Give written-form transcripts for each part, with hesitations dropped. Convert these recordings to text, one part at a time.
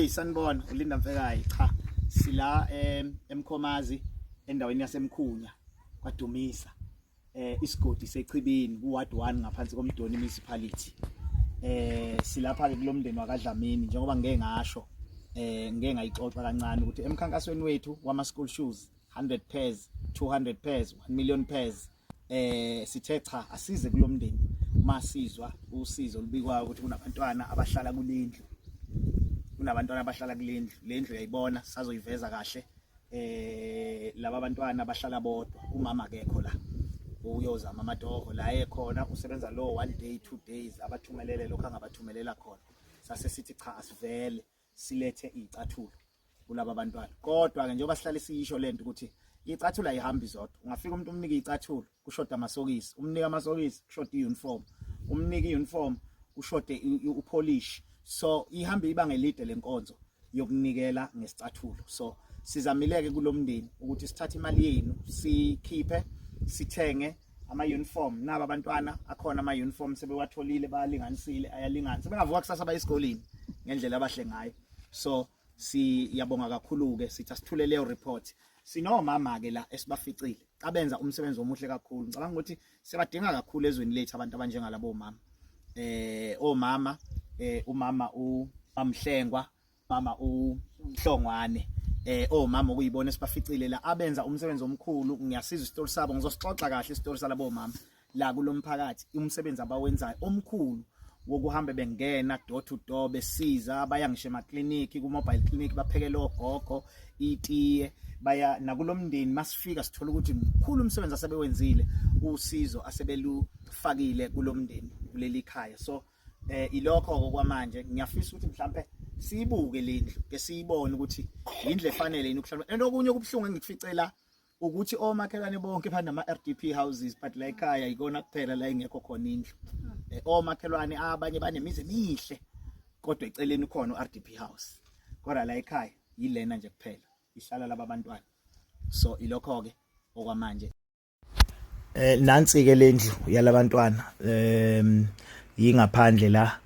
Sanibona ulinda Mfekayi cha sila eMkhomazi endaweni yaseMkhunya kwaDumisa isigodi seChibini kuward 1 ngaphansi komdoni municipality. Silapha ke kulomndeni wakaDlamini njengoba ngeke ngasho ngeke ngayixoxa kancane ukuthi emkhankasweni wethu wama school shoes 100 pairs 200 pairs 1 million pairs sithe cha asize kulomndeni masizwa usizo lubikwayo ukuthi kunabantwana abahlala kulendlu kunabantwana abahlala kulendlu lendlu uyayibona sazoyiveza kahle laba abantwana abahlala bodwa umama akekho la uyozama amatoho la ekhona usebenza lo 1 day 2 days abathumelele lokho angabathumelela khona sase sithi cha asivele silethe izicathulo kulabo abantwana kodwa ke njengoba sihlale siyisho lento ukuthi izicathulo ayihambi zodwa ungafika umuntu umnika izicathulo kushoda amasokisi umnika amasokisi kushoda iuniform umnika iuniform kushode upolish so ihamba ibanga elide lenkonzo yokunikela ngesicathulo so sizamileke kulomndeni ukuthi sithathe imali yenu sikhiphe sithenge ama uniform naba abantwana akhona ama uniform sebewatholile bayalinganisile ayalingana sebengavuka kusasa bayisikoleni ngendlela abahle ngayo so siyabonga kakhulu ke sithi asithule leyo report sinomama ke la esibaficile abenza umsebenzi omuhle kakhulu ngicabanga ukuthi sebadinga kakhulu ezweni lethu abantu abanjengalabo mama omama umama uMhlengwa mama uMhlongwane omama okuyibona esibaficile la abenza umsebenzi omkhulu ngiyasiza isitori sabo ngizosixoxa kahle isitori salabo mama la kulomphakathi umsebenzi abawenzayo omkhulu wokuhamba bengena door to door besiza baya ngisho emaclinic ku mobile clinic baphekele ogogo itiye baya nakulomndeni masifika sithola ukuthi mkhulu umsebenzi asebewenzile usizo asebelufakile kulomndeni kuleli khaya so ilokho okwamanje ngiyafisa ukuthi mhlambe siyibuke lendlu ke siyibone ukuthi indle efanele yini ukuhlala enokunye kubhlungu engikuficela ukuthi omakhelwane bonke phana ama RDP houses but la ekhaya ikona kuphela la ingekho khona indlu omakhelwane abanye banemizi emihle kodwa eceleni khona uRDP house kodwa la ekhaya yilena nje kuphela ihlala laba abantwana so ilokho ke okwamanje nansi ke lendlu yalabantwana yingaphandle la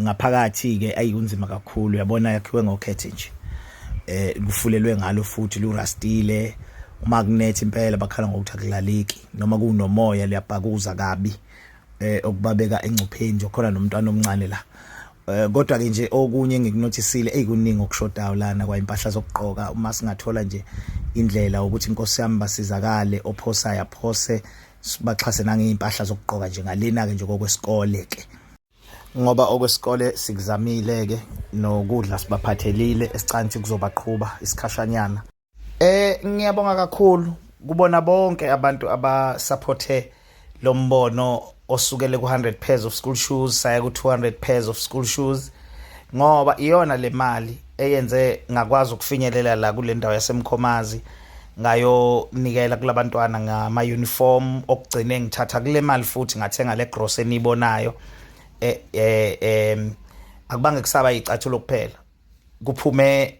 ngaphakathi ke ayunzima kakhulu uyabona yakhiwe ngokhethe nje kufulelwe ngalo futhi lurastile umagnet impela bakhala ngokuthi akulaleki noma kunomoya liyabhakuza kabi okubabeka engcupheni nje khona nomntwana omncane la kodwa ke nje okunye ngikunotisile eyikuningi okushodayo lana kwa impahla zokugqoka uma singathola nje indlela ukuthi inkosi yami basizakale ophosa yaphose baxhase nangezimpahla zokugqoka nje ngalena ke nje kokwesikole ke ngoba okwesikole sikuzamile ke nokudla sibaphathelile esicanthi kuzobaqhubha isikhashanyana ngiyabonga kakhulu kubona bonke abantu abasupporte lo mbono osukele ku 100 pairs of school shoes saya ku 200 pairs of school shoes ngoba iyona le mali eyenze ngakwazi ukufinyelela la kule ndawo yaseMkhomazi ngayo nikela kulabantwana ngama uniform okugcine ngithatha kule mali futhi ngathenga le grocery enibonayo akubange kusaba izicathulo kuphela kuphume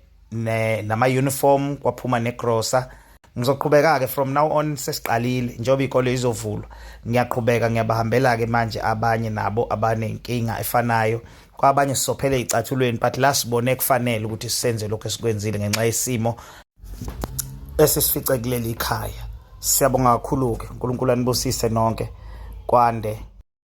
nama uniform kwaphuma negrocery ngizoqhubeka ke from now on sesiqalile njengoba ikole izovulwa ngiyaqhubeka ngiyabahambela ke manje abanye nabo abanenkinga efanayo kwabanye sisophele izicathulweni but la sibone kufanele ukuthi sisenze lokho esikwenzile ngenxa yesimo esisifice kuleli khaya siyabonga kakhulu ke uNkulunkulu anibusise nonke kwande